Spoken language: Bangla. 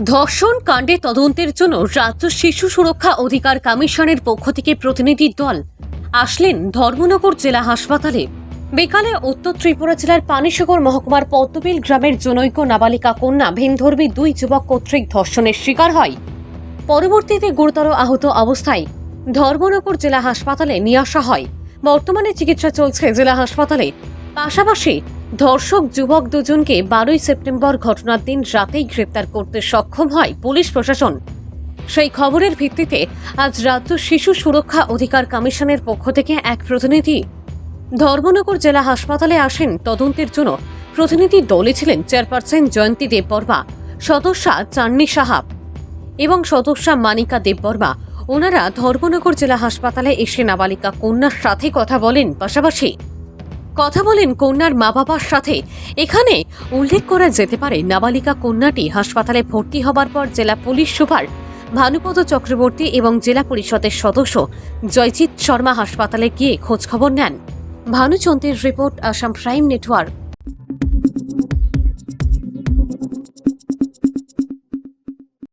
ধর্ষণ কাণ্ডে তদন্তের জন্য রাজ্য শিশু সুরক্ষা অধিকার কমিশনের পক্ষ থেকে প্রতিনিধি দল আসলেন ধর্মনগর জেলা হাসপাতালে। বিকালে উত্তর ত্রিপুরা জেলার পানিসাগর মহকুমার পদ্মবিল গ্রামের জনৈক নাবালিকা কন্যা ভিনধর্মী দুই যুবক কর্তৃক ধর্ষণের শিকার হয়। পরবর্তীতে গুরুতর আহত অবস্থায় ধর্মনগর জেলা হাসপাতালে নিয়ে আসা হয়। বর্তমানে চিকিৎসা চলছে জেলা হাসপাতালে। পাশাপাশি ধর্ষক যুবক দুজনকে 12ই সেপ্টেম্বর ঘটনার দিন রাতেই গ্রেপ্তার করতে সক্ষম হয় পুলিশ প্রশাসন। সেই খবরের ভিত্তিতে আজ রাজ্য শিশু সুরক্ষা অধিকার কমিশনের পক্ষ থেকে এক প্রতিনিধি ধর্মনগর জেলা হাসপাতালে আসেন তদন্তের জন্য। প্রতিনিধি দলে ছিলেন চেয়ারপারসন জয়ন্তী দেববর্মা, সদস্যা চান্নি সাহাব এবং সদস্যা মানিকা দেববর্মা। ওনারা ধর্মনগর জেলা হাসপাতালে এসে নাবালিকা কন্যার সাথে কথা বলেন, পাশাপাশি কথা বলেন কন্যার মা বাবার সাথে। এখানে উল্লেখ করা যেতে পারে, নাবালিকা কন্যাটি হাসপাতালে ভর্তি হবার পর জেলা পুলিশ সুপার ভানুপদ চক্রবর্তী এবং জেলা পরিষদের সদস্য জয়জিৎ শর্মা হাসপাতালে গিয়ে খোঁজখবর নেন। ভানুচন্দ্রের রিপোর্ট, আসাম প্রাইম নেটওয়ার্ক।